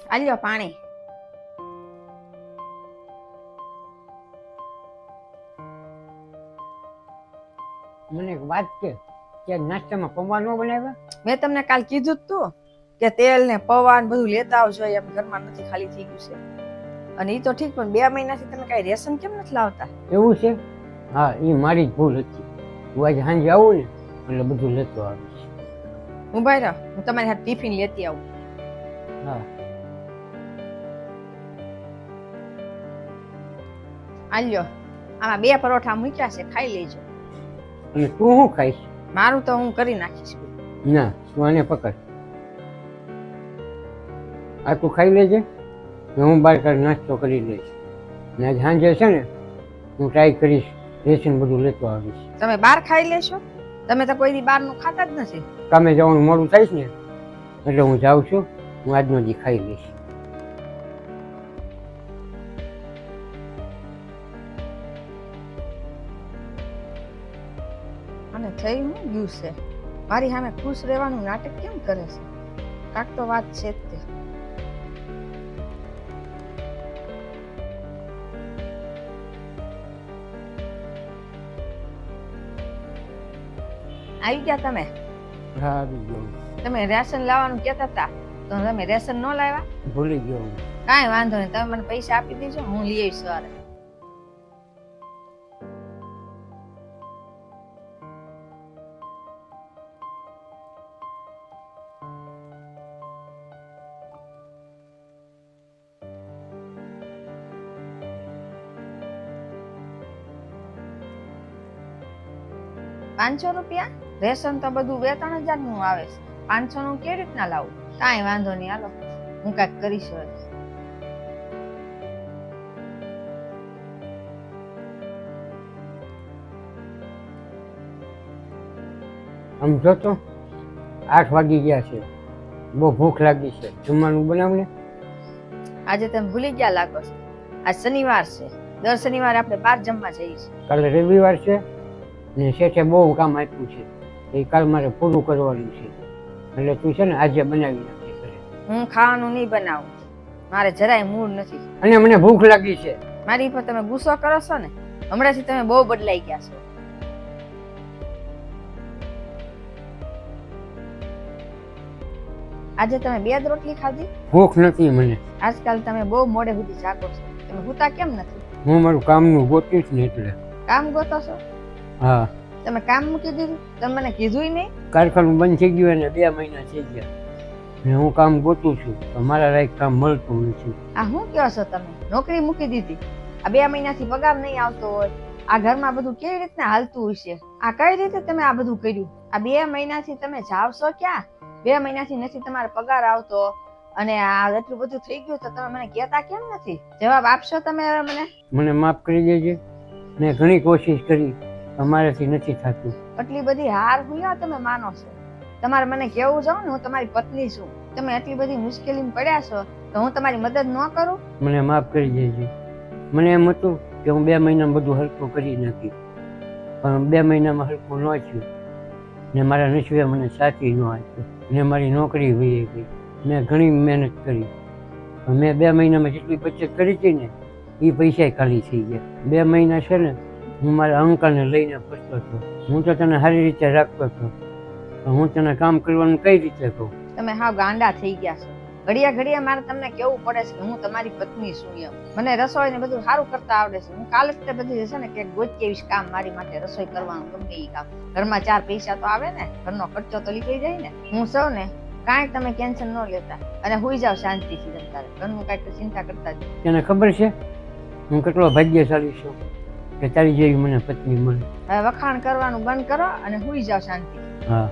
આલ્યો પાણી. મને એક વાત કે નાસ્તામાં પૌવા ન બનાવ્યા? મેં તમને કાલ કીધું જ તું કે તેલ ને પૌવા ને બધું લેતા આવજો, એમ ઘરમાં નથી, ખાલી થઈ ગયું છે. અને ઈ તો ઠીક, પણ 2 મહિનાથી તમે કઈ રેશન કેમ નથી લાવતા? એવું છે? હા, એ મારી જ ભૂલ હતી. હું આજે સાંજે આવું ને એટલે બધું લેતો આવીશ. ઉભા રહો, હું તમારી હાથ ટિફિન લેતી આવું. હા. આલ્યો, આમાં 2 પરોઠા મૂક્યા છે, ખાઈ લેજો. અને તું શું ખાઈશ? મારું તો હું કરી નાખીશ. ના, તું આને પકડ. આ તું ખાઈ લેજે, ને હું બહાર કાઢી નાસ્તો કરી લઈશ. ને આજ સાંજે છે ને હું ટ્રાય કરીશ, રેશન બધું લેતો આવીશ. તમે બહાર ખાઈ લેશો? તમે તો કોઈ દી બહારનું ખાતા જ નથી. કામે જવાનું મોડું થાય ને એટલે હું જાઉં છું. હું આજનો દી ખાઈ લઈશ. અને થઈ હું ગયું છે, મારી સામે ખુશ રહેવાનું નાટક કેમ કરે છે? કાક તો વાત છે જ તે. આવી ગયા તમે? હા, આવી ગયો. તમે રેશન લાવવાનું કહેતા હતા તો તમે રેશન ન લાવ્યા? ભૂલી ગયો હું. કાંઈ વાંધો નહીં, તમે મને પૈસા આપી દેજો, હું લઈ આવીશ સવારે. ₹500? રેશન તો બધું 2-3 હજાર નું આવે છે, 500 નું કેવી રીતના લાવું? કાંઈ વાંધો નહીં, હાલો હું કાંઈક કરીશ હવે. આમ જોતો 8 વાગી ગયા છે, બહુ ભૂખ લાગી છે. જમવાનું બનાવ ને. આજે તમે ભૂલી ગયા લાગો છો, આજ શનિવાર છે. દર શનિવારે આપણે બહાર જમવા જઈએ છીએ. કાલે રવિવાર છે ને શેઠે બહુ કામ આપ્યું છે, એ કાલ મારે પૂરું કરવાનું છે. એટલે તું છે ને આજે બનાવી નાખી ઘરે. હું ખાવાનું નહીં બનાવું, મારે જરાય મૂડ નથી. અને મને ભૂખ લાગી છે. મારી પર તમે ગુસ્સો કરો છો ને, હમણાંથી તમે બહુ બદલાઈ ગયા છો. આજે તમે 2 જ રોટલી ખાધી? ભૂખ નથી મને. આજકાલ તમે બહુ મોડે સુધી જાગો છો, તમે હુતા કેમ નથી? હું મારું કામનું ગોતીશ ને એટલે. કામ ગોતો છો? હા. તમે કામ મૂકી દીધું? તમે મને કીધુંય નહીં? કારખાનું બંધ થઈ ગયું અને 2 મહિના થઈ ગયા ને હું કામ ગોતું છું, તો મારા લાયક કામ મળતું નથી. આ શું કહો છો તમે? નોકરી મૂકી દીધી? આ 2 મહિનાથી પગાર નહીં આવતો હોય, આ ઘરમાં બધું કેવી રીતના હાલતું હશે? આ કઈ રીતે તમે આ બધું કર્યું? આ 2 મહિનાથી તમે જાવશો ક્યાં? 2 મહિનાથી નથી તમારે પગાર આવતો, અને આ એટલું બધું થઈ ગયું તો તમે મને કહેતા કેમ નથી? જવાબ આપશો તમે મને? મને માફ કરી દેજે. મેં ઘણી કોશિશ કરી, અમારાથી નથી થતું. આટલી બધી હાર હુંયા તમે માનો છો? તમારે મને કેવું જાવ ને, હું તમારી પત્ની છું. તમે એટલી બધી મુશ્કેલીમાં પડ્યા છો તો હું તમારી મદદ ન કરું? મને માફ કરી દેજે. મને એમ હતું કે હું 2 મહિનામાં બધું હલકું કરી નાખી, પણ 2 મહિનામાં હલકું ન થયું ને મારા નસીબે મને સાચી ન આપ્યું ને મારી નોકરી વહી ગઈ. મેં ઘણી મહેનત કરી, પણ મેં 2 મહિનામાં જેટલી બચત કરી હતી ને એ પૈસા ખાલી થઈ ગયા. 2 મહિના છે ને હું મારા અંકલને લઈને ફરતો હતો. હું તો તને સારી રીતે રાખતો હતો, પણ હું તને કામ કરવાનું કઈ રીતે કહું? તમે હાવ ગાંડા થઈ ગયા છો. ઘડિયા ઘડિયા મારે તમને કેવું પડે છે કે હું તમારી પત્ની છું એમ. મને રસોઈ ને બધું સારું કરતા આવડે છે. હું કાલે જ તે બધી છે ને કે ગોતી આવીશ કામ મારી માટે, રસોઈ કરવાનું ગમે એ કામ. ઘરમાં 4 પૈસા તો આવે ને, ઘરનો ખર્ચો તો નીકળી જાય ને. હું સૌ ને કાંઈ તમે ટેન્શન ન લેતા અને હુઈ જાવ શાંતિથી. જમતા ઘરનું કાંઈ ચિંતા કરતા જ. તને ખબર છે હું કેટલો ભાગ્યશાળી છું કે તારી જેવી મને પત્ની મળે. હવે વખાણ કરવાનું બંધ કરો અને હુઈ જાવ શાંતિ. હા.